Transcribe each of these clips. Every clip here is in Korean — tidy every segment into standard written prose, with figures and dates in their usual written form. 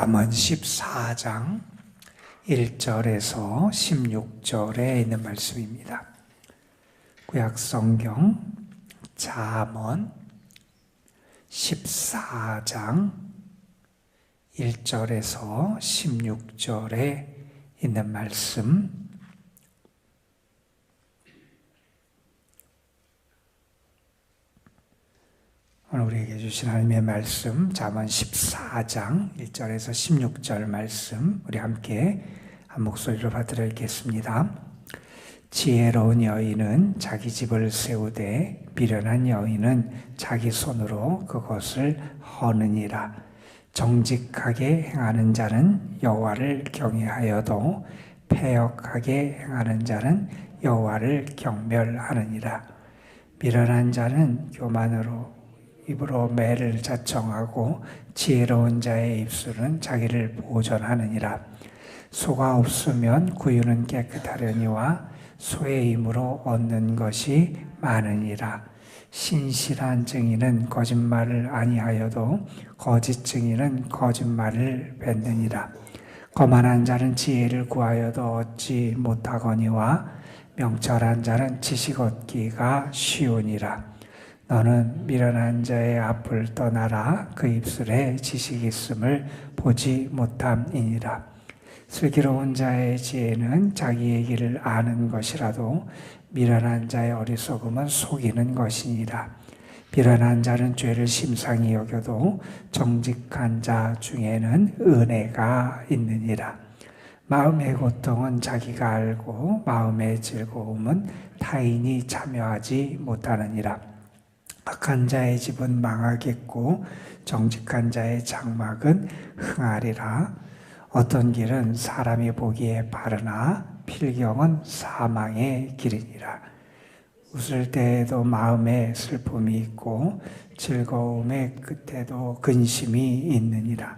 잠언 14장 1절에서 16절에 있는 말씀입니다. 구약성경 잠언 14장 1절에서 16절에 있는 말씀, 오늘 우리에게 주신 하나님의 말씀 잠언 14장 1절에서 16절 말씀, 우리 함께 한 목소리로 받들어 읽겠습니다. 지혜로운 여인은 자기 집을 세우되 미련한 여인은 자기 손으로 그것을 허느니라. 정직하게 행하는 자는 여호와를 경외하여도 패역하게 행하는 자는 여호와를 경멸하느니라. 미련한 자는 교만으로 입으로 매를 자청하고 지혜로운 자의 입술은 자기를 보전하느니라. 소가 없으면 구유는 깨끗하려니와 소의 힘으로 얻는 것이 많으니라. 신실한 증인은 거짓말을 아니하여도 거짓 증인은 거짓말을 뱉느니라. 거만한 자는 지혜를 구하여도 얻지 못하거니와 명철한 자는 지식 얻기가 쉬우니라. 너는 미련한 자의 앞을 떠나라. 그 입술에 지식이 있음을 보지 못함이니라. 슬기로운 자의 지혜는 자기의 길을 아는 것이라도 미련한 자의 어리석음은 속이는 것이니라. 미련한 자는 죄를 심상히 여겨도 정직한 자 중에는 은혜가 있느니라. 마음의 고통은 자기가 알고 마음의 즐거움은 타인이 참여하지 못하느니라. 악한 자의 집은 망하겠고 정직한 자의 장막은 흥하리라. 어떤 길은 사람이 보기에 바르나 필경은 사망의 길이니라. 웃을 때에도 마음에 슬픔이 있고 즐거움의 끝에도 근심이 있느니라.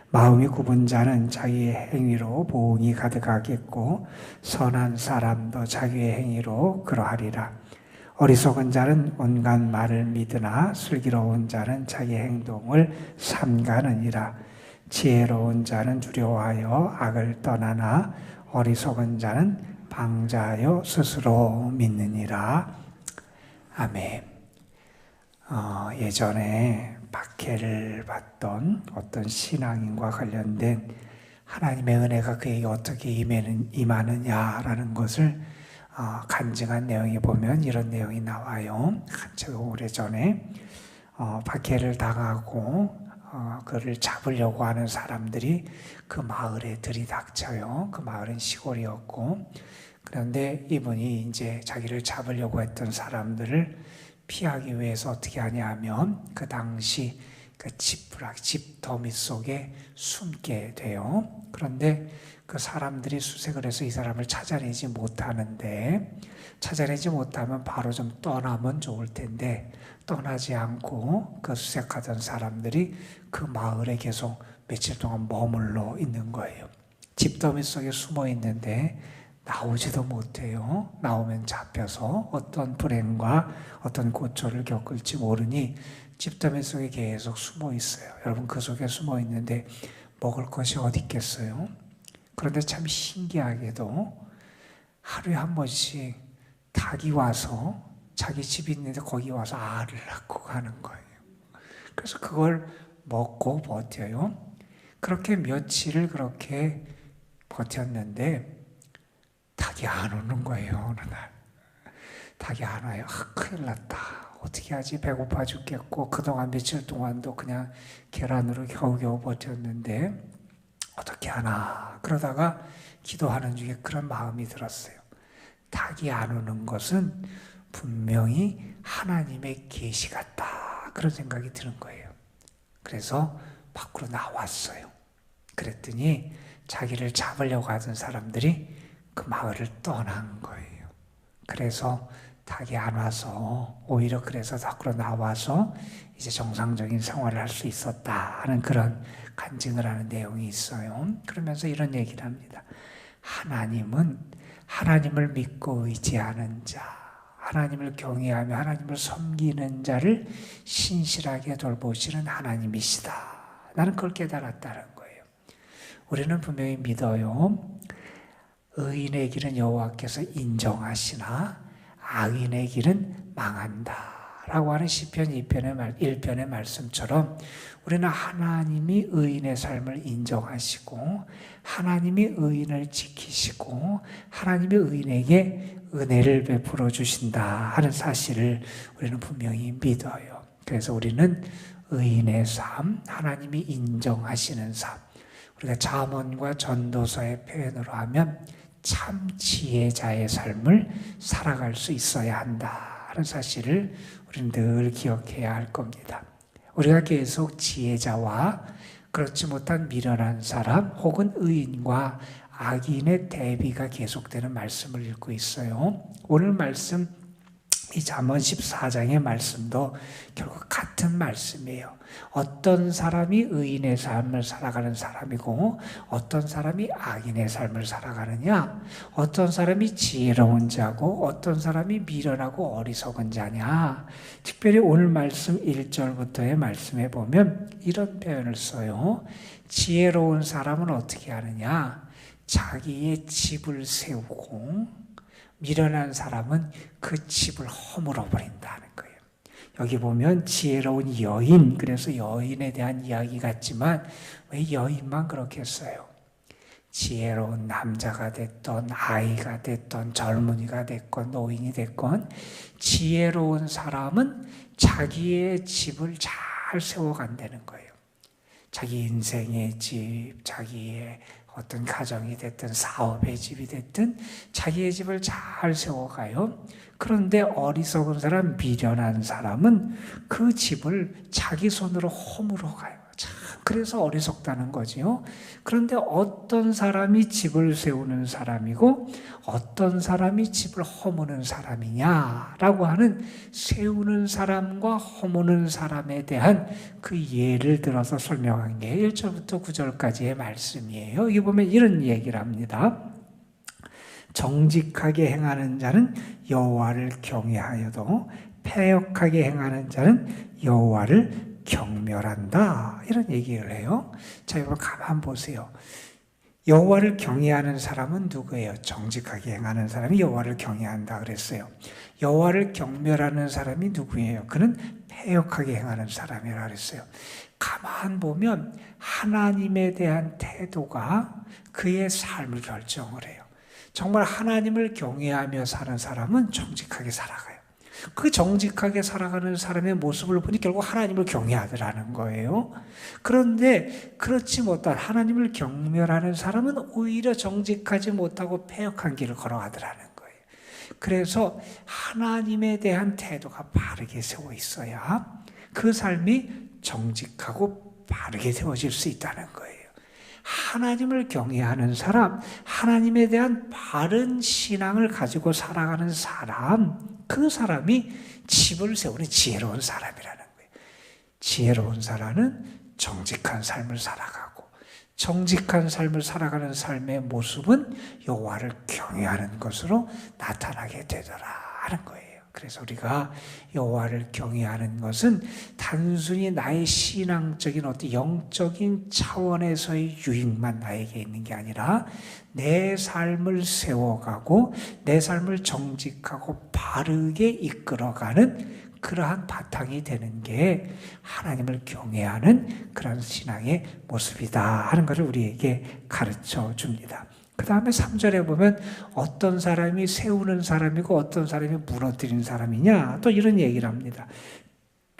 마음이 굽은 자는 자기의 행위로 보응이 가득하겠고 선한 사람도 자기의 행위로 그러하리라. 어리석은 자는 온갖 말을 믿으나 슬기로운 자는 자기 행동을 삼가느니라. 지혜로운 자는 두려워하여 악을 떠나나 어리석은 자는 방자하여 스스로 믿느니라. 아멘. 예전에 박해를 받던 어떤 신앙인과 관련된 하나님의 은혜가 그에게 어떻게 임하느냐라는 것을 간증한 내용에 보면 이런 내용이 나와요. 제가 오래전에 박해를 당하고 그를 잡으려고 하는 사람들이 그 마을에 들이닥쳐요. 그 마을은 시골이었고, 그런데 이분이 이제 자기를 잡으려고 했던 사람들을 피하기 위해서 어떻게 하냐면 그 당시 그 집 더미 속에 숨게 돼요. 그런데 그 사람들이 수색을 해서 이 사람을 찾아내지 못하는데, 찾아내지 못하면 바로 좀 떠나면 좋을 텐데 떠나지 않고 그 수색하던 사람들이 그 마을에 계속 며칠 동안 머물러 있는 거예요. 집더미 속에 숨어 있는데 나오지도 못해요. 나오면 잡혀서 어떤 불행과 어떤 고초를 겪을지 모르니 집더미 속에 계속 숨어 있어요. 여러분, 그 속에 숨어 있는데 먹을 것이 어디 있겠어요? 그런데 참 신기하게도 하루에 한 번씩 닭이 와서 자기 집이 있는데 거기 와서 알을 낳고 가는 거예요. 그래서 그걸 먹고 버텨요. 그렇게 며칠을 그렇게 버텼는데 닭이 안 오는 거예요. 어느 날 닭이 안 와요. 큰일 났다. 어떻게 하지? 배고파 죽겠고 그동안 며칠 동안도 그냥 계란으로 겨우겨우 버텼는데 어떻게 하나. 그러다가 기도하는 중에 그런 마음이 들었어요. 닭이 안 오는 것은 분명히 하나님의 계시 같다. 그런 생각이 드는 거예요. 그래서 밖으로 나왔어요. 그랬더니 자기를 잡으려고 하던 사람들이 그 마을을 떠난 거예요. 그래서 닭이 안 와서 오히려 그래서 밖으로 나와서 이제 정상적인 생활을 할 수 있었다 하는 그런 간증을 하는 내용이 있어요. 그러면서 이런 얘기를 합니다. 하나님은 하나님을 믿고 의지하는 자, 하나님을 경외하며 하나님을 섬기는 자를 신실하게 돌보시는 하나님이시다. 나는 그걸 깨달았다는 거예요. 우리는 분명히 믿어요. 의인의 길은 여호와께서 인정하시나 악인의 길은 망한다 라고 하는 시편 1편의 말씀처럼 우리는 하나님이 의인의 삶을 인정하시고 하나님이 의인을 지키시고 하나님이 의인에게 은혜를 베풀어 주신다 하는 사실을 우리는 분명히 믿어요. 그래서 우리는 의인의 삶, 하나님이 인정하시는 삶, 우리가 잠언과 전도서의 표현으로 하면 참 지혜자의 삶을 살아갈 수 있어야 한다 하는 사실을 우리는 늘 기억해야 할 겁니다. 우리가 계속 지혜자와 그렇지 못한 미련한 사람 혹은 의인과 악인의 대비가 계속되는 말씀을 읽고 있어요. 오늘 말씀 이 잠언 14장의 말씀도 결국 같은 말씀이에요. 어떤 사람이 의인의 삶을 살아가는 사람이고 어떤 사람이 악인의 삶을 살아가느냐, 어떤 사람이 지혜로운 자고 어떤 사람이 미련하고 어리석은 자냐. 특별히 오늘 말씀 1절부터의 말씀에 보면 이런 표현을 써요. 지혜로운 사람은 어떻게 하느냐, 자기의 집을 세우고 미련한 사람은 그 집을 허물어 버린다는 거예요. 여기 보면 지혜로운 여인, 그래서 여인에 대한 이야기 같지만 왜 여인만 그렇게 써요? 지혜로운 남자가 됐던 아이가 됐던 젊은이가 됐건 노인이 됐건 지혜로운 사람은 자기의 집을 잘 세워간다는 거예요. 자기 인생의 집, 자기의 어떤 가정이 됐든 사업의 집이 됐든 자기의 집을 잘 세워가요. 그런데 어리석은 사람, 미련한 사람은 그 집을 자기 손으로 허물어 가요. 참, 그래서 어리석다는 거지요. 그런데 어떤 사람이 집을 세우는 사람이고 어떤 사람이 집을 허무는 사람이냐라고 하는 세우는 사람과 허무는 사람에 대한 그 예를 들어서 설명한 게 1절부터 9절까지의 말씀이에요. 여기 보면 이런 얘기를 합니다. 정직하게 행하는 자는 여호와를 경외하여도 패역하게 행하는 자는 여호와를 경멸한다. 이런 얘기를 해요. 자, 여러분 가만 보세요. 여호와를 경외하는 사람은 누구예요? 정직하게 행하는 사람이 여호와를 경외한다 그랬어요. 여호와를 경멸하는 사람이 누구예요? 그는 패역하게 행하는 사람이라 그랬어요. 가만 보면 하나님에 대한 태도가 그의 삶을 결정을 해요. 정말 하나님을 경외하며 사는 사람은 정직하게 살아가요. 그 정직하게 살아가는 사람의 모습을 보니 결국 하나님을 경외하더라는 거예요. 그런데 그렇지 못한 하나님을 경멸하는 사람은 오히려 정직하지 못하고 패역한 길을 걸어가더라는 거예요. 그래서 하나님에 대한 태도가 바르게 세워 있어야 그 삶이 정직하고 바르게 세워질 수 있다는 거예요. 하나님을 경외하는 사람, 하나님에 대한 바른 신앙을 가지고 살아가는 사람, 그 사람이 집을 세우는 지혜로운 사람이라는 거예요. 지혜로운 사람은 정직한 삶을 살아가고 정직한 삶을 살아가는 삶의 모습은 여호와를 경외하는 것으로 나타나게 되더라 하는 거예요. 그래서 우리가 여호와를 경외하는 것은 단순히 나의 신앙적인 어떤 영적인 차원에서의 유익만 나에게 있는 게 아니라 내 삶을 세워가고 내 삶을 정직하고 바르게 이끌어가는 그러한 바탕이 되는 게 하나님을 경외하는 그런 신앙의 모습이다 하는 것을 우리에게 가르쳐 줍니다. 그 다음에 3절에 보면 어떤 사람이 세우는 사람이고 어떤 사람이 무너뜨리는 사람이냐 또 이런 얘기를 합니다.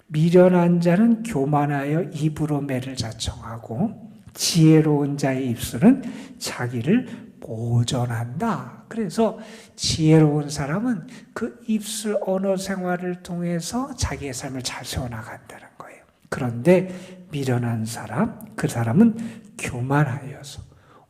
미련한 자는 교만하여 입으로 매를 자청하고 지혜로운 자의 입술은 자기를 보전한다. 그래서 지혜로운 사람은 그 입술 언어 생활을 통해서 자기의 삶을 잘 세워나간다는 거예요. 그런데 미련한 사람, 그 사람은 교만하여서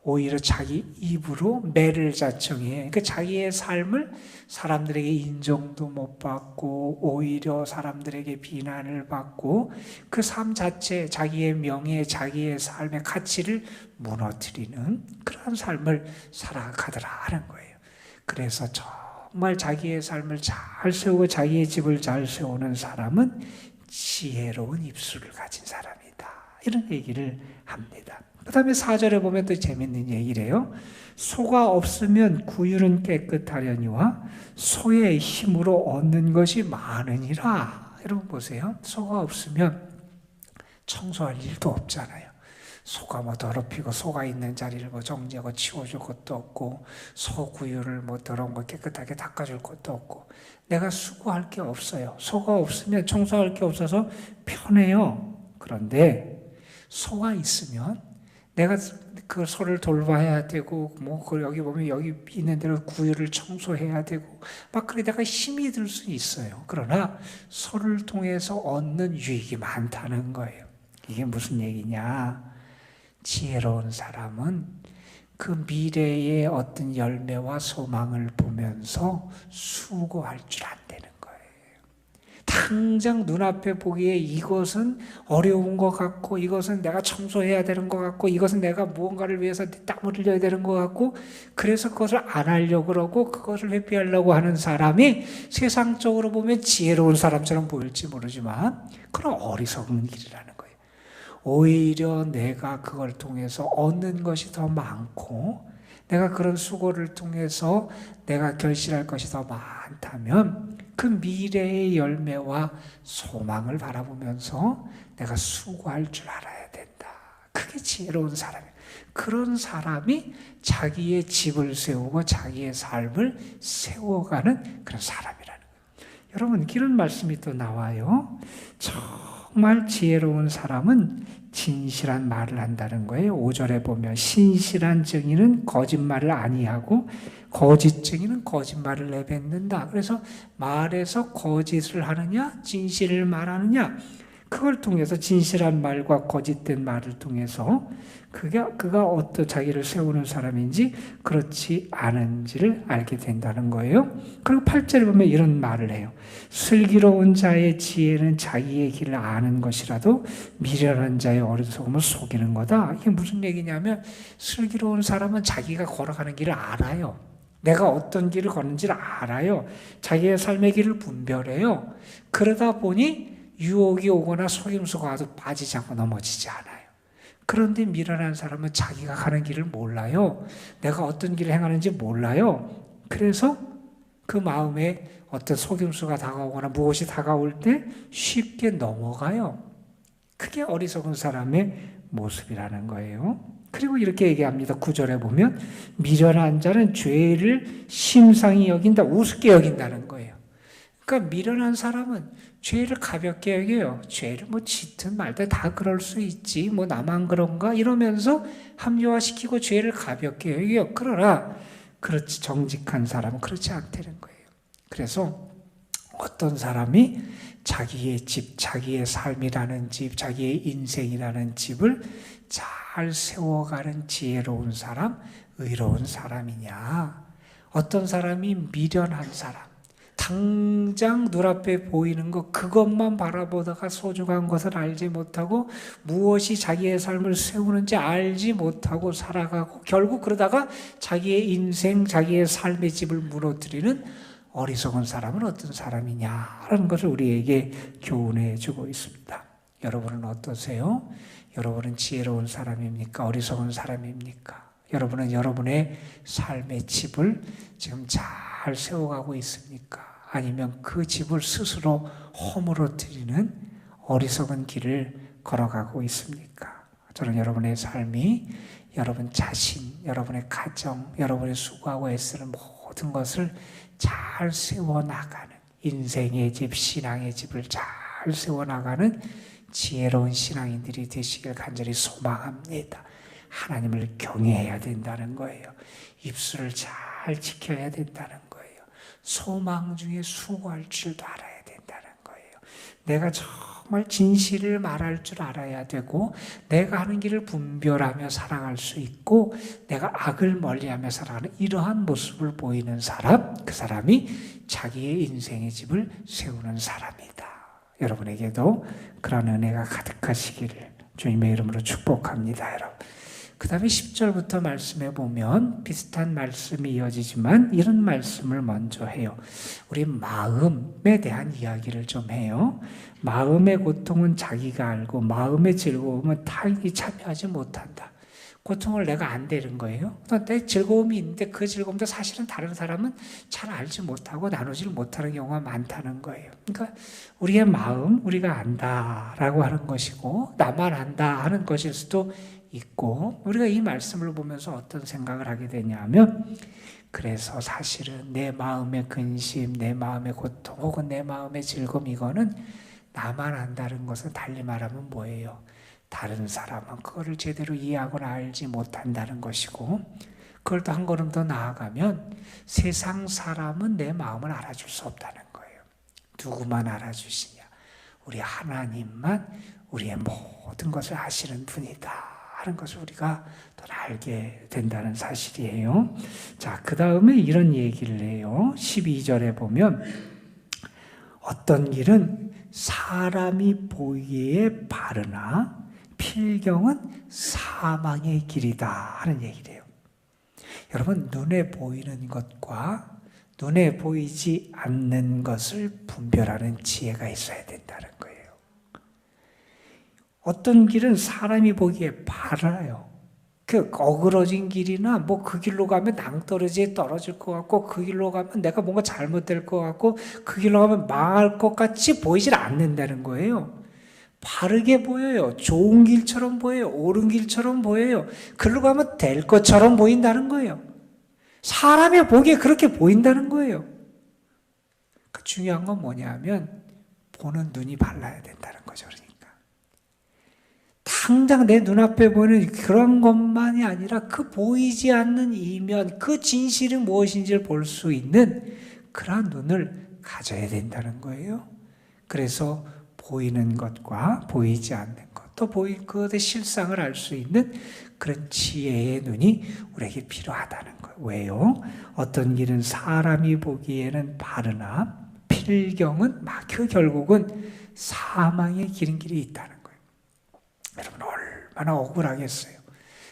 오히려 자기 입으로 매를 자청해. 그러니까 자기의 삶을 사람들에게 인정도 못 받고 오히려 사람들에게 비난을 받고 그 삶 자체 자기의 명예, 자기의 삶의 가치를 무너뜨리는 그런 삶을 살아가더라 하는 거예요. 그래서 정말 자기의 삶을 잘 세우고 자기의 집을 잘 세우는 사람은 지혜로운 입술을 가진 사람이다. 이런 얘기를 합니다. 그 다음에 4절에 보면 또 재밌는 얘기래요. 소가 없으면 구유는 깨끗하려니와 소의 힘으로 얻는 것이 많으니라. 여러분 보세요. 소가 없으면 청소할 일도 없잖아요. 소가 뭐 더럽히고 소가 있는 자리를 뭐 정지하고 치워줄 것도 없고 소 구유를 뭐 더러운 거 깨끗하게 닦아줄 것도 없고 내가 수고할 게 없어요. 소가 없으면 청소할 게 없어서 편해요. 그런데 소가 있으면 내가 그 소를 돌봐야 되고 뭐 여기 보면 여기 있는 대로 구유를 청소해야 되고 막 그래 내가 힘이 들 수 있어요. 그러나 소를 통해서 얻는 유익이 많다는 거예요. 이게 무슨 얘기냐? 지혜로운 사람은 그 미래의 어떤 열매와 소망을 보면서 수고할 줄 안다는 거예요. 당장 눈앞에 보기에 이것은 어려운 것 같고 이것은 내가 청소해야 되는 것 같고 이것은 내가 무언가를 위해서 땀을 흘려야 되는 것 같고 그래서 그것을 안 하려고 그러고 그것을 회피하려고 하는 사람이 세상적으로 보면 지혜로운 사람처럼 보일지 모르지만 그건 어리석은 길이라는 거예요. 오히려 내가 그걸 통해서 얻는 것이 더 많고 내가 그런 수고를 통해서 내가 결실할 것이 더 많다면 그 미래의 열매와 소망을 바라보면서 내가 수고할 줄 알아야 된다. 그게 지혜로운 사람이에요. 그런 사람이 자기의 집을 세우고 자기의 삶을 세워가는 그런 사람이라는 거예요. 여러분 이런 말씀이 또 나와요. 정말 지혜로운 사람은 진실한 말을 한다는 거예요. 5절에 보면 신실한 증인은 거짓말을 아니하고 거짓 증인은 거짓말을 내뱉는다. 그래서 말에서 거짓을 하느냐 진실을 말하느냐 그걸 통해서 진실한 말과 거짓된 말을 통해서 그가 어떤 자기를 세우는 사람인지 그렇지 않은지를 알게 된다는 거예요. 그리고 8절에 보면 이런 말을 해요. 슬기로운 자의 지혜는 자기의 길을 아는 것이라도 미련한 자의 어리석음을 속이는 거다. 이게 무슨 얘기냐면 슬기로운 사람은 자기가 걸어가는 길을 알아요. 내가 어떤 길을 걷는지를 알아요. 자기의 삶의 길을 분별해요. 그러다 보니 유혹이 오거나 속임수가 와도 빠지지 않고 넘어지지 않아요. 그런데 미련한 사람은 자기가 가는 길을 몰라요. 내가 어떤 길을 행하는지 몰라요. 그래서 그 마음에 어떤 속임수가 다가오거나 무엇이 다가올 때 쉽게 넘어가요. 그게 어리석은 사람의 모습이라는 거예요. 그리고 이렇게 얘기합니다. 9절에 보면 미련한 자는 죄를 심상히 여긴다, 우습게 여긴다는 거예요. 그러니까 미련한 사람은 죄를 가볍게 여겨요. 죄를 뭐 짙은 말들 다 그럴 수 있지. 뭐 나만 그런가? 이러면서 합리화시키고 죄를 가볍게 여겨요. 그러나 그렇지 정직한 사람은 그렇지 않다는 거예요. 그래서 어떤 사람이 자기의 집, 자기의 삶이라는 집, 자기의 인생이라는 집을 잘 세워가는 지혜로운 사람, 의로운 사람이냐? 어떤 사람이 미련한 사람, 당장 눈앞에 보이는 것 그것만 바라보다가 소중한 것을 알지 못하고 무엇이 자기의 삶을 세우는지 알지 못하고 살아가고 결국 그러다가 자기의 인생, 자기의 삶의 집을 무너뜨리는 어리석은 사람은 어떤 사람이냐라는 것을 우리에게 교훈해 주고 있습니다. 여러분은 어떠세요? 여러분은 지혜로운 사람입니까? 어리석은 사람입니까? 여러분은 여러분의 삶의 집을 지금 잘 세워가고 있습니까? 아니면 그 집을 스스로 허물어뜨리는 어리석은 길을 걸어가고 있습니까? 저는 여러분의 삶이 여러분 자신, 여러분의 가정, 여러분의 수고하고 애쓰는 모든 것을 잘 세워나가는 인생의 집, 신앙의 집을 잘 세워나가는 지혜로운 신앙인들이 되시길 간절히 소망합니다. 하나님을 경외해야 된다는 거예요. 입술을 잘 지켜야 된다는 거예요. 소망 중에 수고할 줄도 알아야 된다는 거예요. 내가 정말 진실을 말할 줄 알아야 되고 내가 하는 길을 분별하며 살아갈 수 있고 내가 악을 멀리하며 살아가는 이러한 모습을 보이는 사람, 그 사람이 자기의 인생의 집을 세우는 사람이다. 여러분에게도 그런 은혜가 가득하시기를 주님의 이름으로 축복합니다. 여러분. 그 다음에 10절부터 말씀해 보면 비슷한 말씀이 이어지지만 이런 말씀을 먼저 해요. 우리 마음에 대한 이야기를 좀 해요. 마음의 고통은 자기가 알고 마음의 즐거움은 타인이 참여하지 못한다. 고통을 내가 안다는 거예요. 내 즐거움이 있는데 그 즐거움도 사실은 다른 사람은 잘 알지 못하고 나누지 못하는 경우가 많다는 거예요. 그러니까 우리의 마음, 우리가 안다라고 하는 것이고 나만 안다 하는 것일 수도 있고, 우리가 이 말씀을 보면서 어떤 생각을 하게 되냐면, 그래서 사실은 내 마음의 근심, 내 마음의 고통 혹은 내 마음의 즐거움, 이거는 나만 안다는 것은 달리 말하면 뭐예요? 다른 사람은 그거를 제대로 이해하거나 알지 못한다는 것이고, 그걸 또 한 걸음 더 나아가면 세상 사람은 내 마음을 알아줄 수 없다는 거예요. 누구만 알아주시냐? 우리 하나님만 우리의 모든 것을 아시는 분이다 하는 것을 우리가 더 알게 된다는 사실이에요. 자, 그 다음에 이런 얘기를 해요. 12절에 보면 어떤 길은 사람이 보기에 바르나 필경은 사망의 길이다 하는 얘기를 해요. 여러분, 눈에 보이는 것과 눈에 보이지 않는 것을 분별하는 지혜가 있어야 된다는 거예요. 어떤 길은 사람이 보기에 바라요. 그 어그러진 길이나 뭐 그 길로 가면 낭떠러지에 떨어질 것 같고, 그 길로 가면 내가 뭔가 잘못될 것 같고, 그 길로 가면 망할 것 같이 보이질 않는다는 거예요. 바르게 보여요. 좋은 길처럼 보여요. 옳은 길처럼 보여요. 그리로 가면 될 것처럼 보인다는 거예요. 사람이 보기에 그렇게 보인다는 거예요. 중요한 건 뭐냐면 보는 눈이 발라야 된다는 거죠. 그러니까 당장 내 눈앞에 보이는 그런 것만이 아니라 그 보이지 않는 이면, 그 진실이 무엇인지를 볼 수 있는 그런 눈을 가져야 된다는 거예요. 그래서 보이는 것과 보이지 않는 것, 또 그것의 실상을 알 수 있는 그런 지혜의 눈이 우리에게 필요하다는 거예요. 왜요? 어떤 길은 사람이 보기에는 바르나 필경은 막혀 결국은 사망의 길이 있다는 거예요. 여러분, 얼마나 억울하겠어요.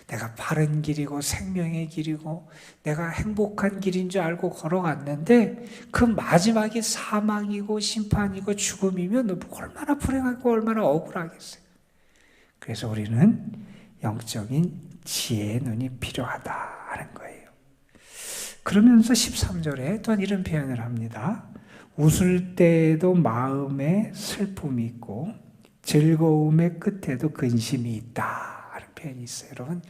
내가 바른 길이고 생명의 길이고 내가 행복한 길인 줄 알고 걸어갔는데 그 마지막이 사망이고 심판이고 죽음이면 얼마나 불행하고 얼마나 억울하겠어요. 그래서 우리는 영적인 지혜의 눈이 필요하다 하는 거예요. 그러면서 13절에 또한 이런 표현을 합니다. 웃을 때에도 마음에 슬픔이 있고 즐거움의 끝에도 근심이 있다 하는 표현이 있어요. 여러분,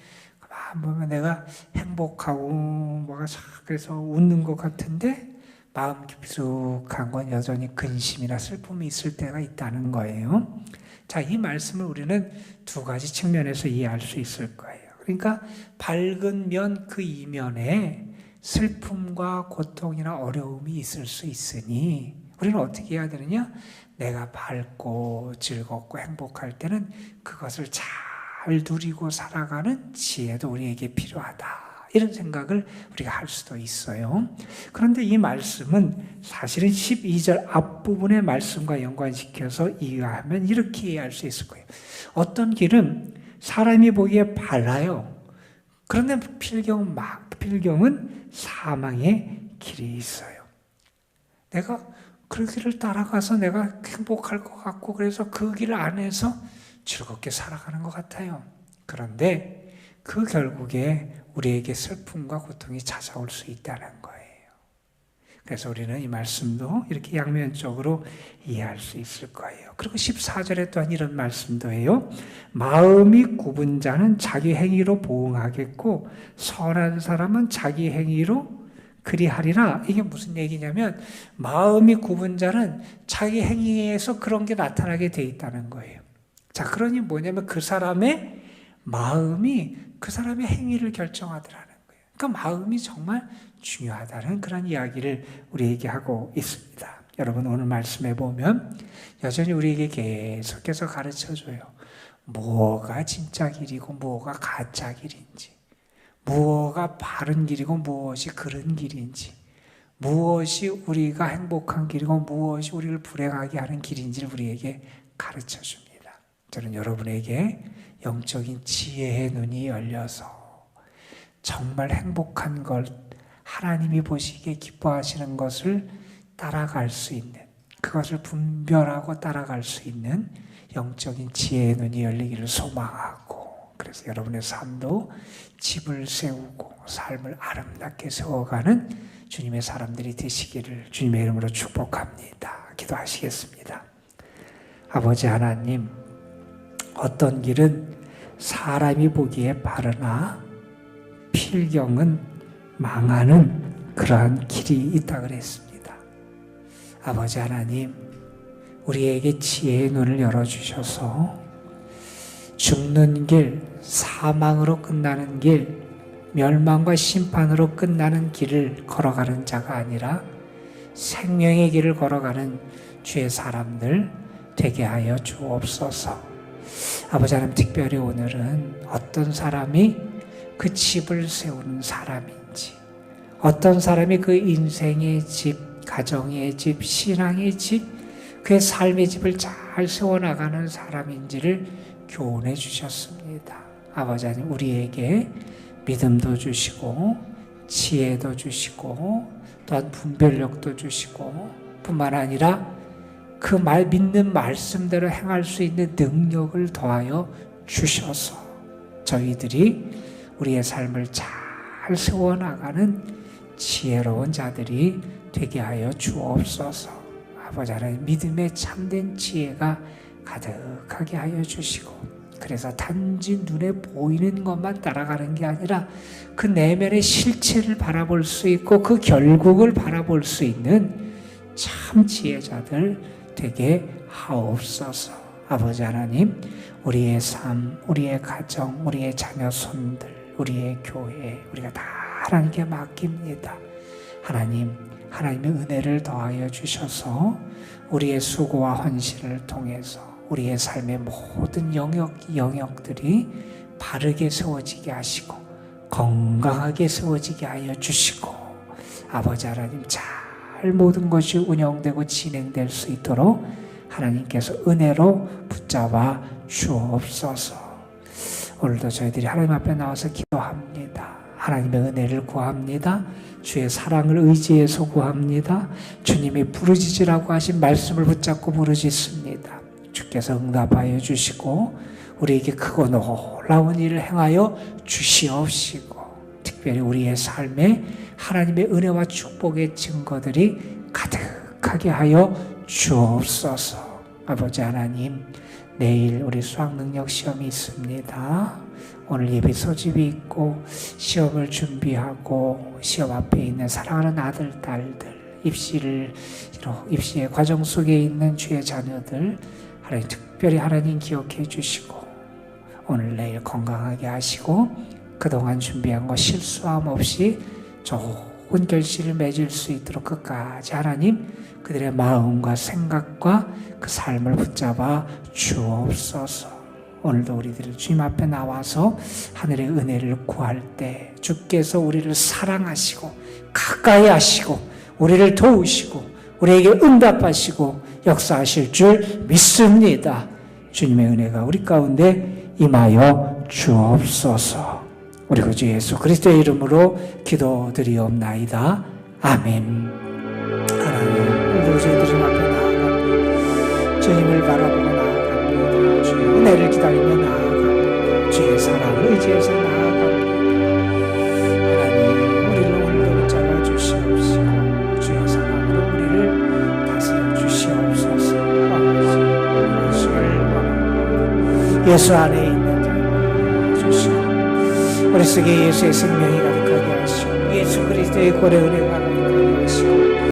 가만 보면 내가 행복하고 뭐가 그래서 웃는 것 같은데 마음 깊숙한 건 여전히 근심이나 슬픔이 있을 때가 있다는 거예요. 자, 이 말씀을 우리는 두 가지 측면에서 이해할 수 있을 거예요. 그러니까 밝은 면 그 이면에 슬픔과 고통이나 어려움이 있을 수 있으니 우리는 어떻게 해야 되느냐? 내가 밝고 즐겁고 행복할 때는 그것을 잘 누리고 살아가는 지혜도 우리에게 필요하다. 이런 생각을 우리가 할 수도 있어요. 그런데 이 말씀은 사실은 12절 앞부분의 말씀과 연관시켜서 이해하면 이렇게 이해할 수 있을 거예요. 어떤 길은 사람이 보기에 발라요. 그런데 필경은 사망의 길이 있어요. 내가 그 길을 따라가서 내가 행복할 것 같고 그래서 그 길 안에서 즐겁게 살아가는 것 같아요. 그런데 그 결국에 우리에게 슬픔과 고통이 찾아올 수 있다는 거예요. 그래서 우리는 이 말씀도 이렇게 양면적으로 이해할 수 있을 거예요. 그리고 14절에 또한 이런 말씀도 해요. 마음이 굽은 자는 자기 행위로 보응하겠고 선한 사람은 자기 행위로 그리하리라. 이게 무슨 얘기냐면 마음이 굽은 자는 자기 행위에서 그런 게 나타나게 돼 있다는 거예요. 자, 그러니 뭐냐면 그 사람의 마음이 그 사람의 행위를 결정하더라는 거예요. 그러니까 마음이 정말 중요하다는 그런 이야기를 우리에게 하고 있습니다. 여러분, 오늘 말씀해 보면 여전히 우리에게 계속해서 가르쳐줘요. 뭐가 진짜 길이고 뭐가 가짜 길인지, 무엇가 바른 길이고 무엇이 그른 길인지, 무엇이 우리가 행복한 길이고 무엇이 우리를 불행하게 하는 길인지를 우리에게 가르쳐 줍니다. 저는 여러분에게 영적인 지혜의 눈이 열려서 정말 행복한 걸, 하나님이 보시기에 기뻐하시는 것을 따라갈 수 있는, 그것을 분별하고 따라갈 수 있는 영적인 지혜의 눈이 열리기를 소망하고, 그래서 그래서 여러분의 삶도 집을 세우고 삶을 아름답게 세워가는 주님의 사람들이 되시기를 주님의 이름으로 축복합니다. 기도하시겠습니다. 아버지 하나님, 어떤 길은 사람이 보기에 바르나 필경은 망하는 그러한 길이 있다 그랬습니다. 아버지 하나님, 우리에게 지혜의 눈을 열어주셔서 죽는 길, 사망으로 끝나는 길, 멸망과 심판으로 끝나는 길을 걸어가는 자가 아니라 생명의 길을 걸어가는 주의 사람들 되게 하여 주옵소서. 아버지 하나님, 특별히 오늘은 어떤 사람이 그 집을 세우는 사람인지, 어떤 사람이 그 인생의 집, 가정의 집, 신앙의 집, 그의 삶의 집을 잘 세워나가는 사람인지를 교훈해 주셨습니다. 아버지 하나님, 우리에게 믿음도 주시고 지혜도 주시고 또한 분별력도 주시고 뿐만 아니라 그 믿는 말씀대로 행할 수 있는 능력을 더하여 주셔서 저희들이 우리의 삶을 잘 세워나가는 지혜로운 자들이 되게 하여 주옵소서. 아버지 하나님, 믿음의 참된 지혜가 가득하게 하여 주시고, 그래서 단지 눈에 보이는 것만 따라가는 게 아니라 그 내면의 실체를 바라볼 수 있고 그 결국을 바라볼 수 있는 참 지혜자들 되게 하옵소서. 아버지 하나님, 우리의 삶, 우리의 가정, 우리의 자녀 손들, 우리의 교회, 우리가 다 하나님께 맡깁니다. 하나님, 하나님의 은혜를 더하여 주셔서 우리의 수고와 헌신을 통해서 우리의 삶의 모든 영역들이 바르게 세워지게 하시고 건강하게 세워지게 하여 주시고, 아버지 하나님, 잘 모든 것이 운영되고 진행될 수 있도록 하나님께서 은혜로 붙잡아 주옵소서. 오늘도 저희들이 하나님 앞에 나와서 기도합니다. 하나님의 은혜를 구합니다. 주의 사랑을 의지해서 구합니다. 주님이 부르짖으라고 하신 말씀을 붙잡고 부르짖습니다. 주께서 응답하여 주시고 우리에게 크고 놀라운 일을 행하여 주시옵시고, 특별히 우리의 삶에 하나님의 은혜와 축복의 증거들이 가득하게 하여 주옵소서. 아버지 하나님, 내일 우리 수학능력 시험이 있습니다. 오늘 예배 소집이 있고 시험을 준비하고 시험 앞에 있는 사랑하는 아들, 딸들, 입시의 과정 속에 있는 주의 자녀들 하나님 특별히 하나님 기억해 주시고 오늘 내일 건강하게 하시고 그동안 준비한 거 실수함 없이 좋은 결실을 맺을 수 있도록 끝까지 하나님 그들의 마음과 생각과 그 삶을 붙잡아 주옵소서. 오늘도 우리들을 주님 앞에 나와서 하늘의 은혜를 구할 때 주께서 우리를 사랑하시고 가까이 하시고 우리를 도우시고 우리에게 응답하시고 역사하실 줄 믿습니다. 주님의 은혜가 우리 가운데 임하여 주옵소서. 우리 구주 예수 그리스도의 이름으로 기도드리옵나이다. 아멘. 하나님, 오늘도 저희들 주 앞에 나아갑니다. 주님을 바라보고 나아갑니다. 주의 은혜를 기다리며 나아갑니다. 주의 사랑을 의지해서 나아갑니다. 하나님, 우리를 오늘도 붙잡아 주시옵시고 주의 사랑으로 우리를 다스려 주시옵소서. 예수 안에 있는 자를 주시고 우리 속에 예수의 생명이 가득하게 하시고 예수 그리스도의 고래 은혜가 가득하게 하시고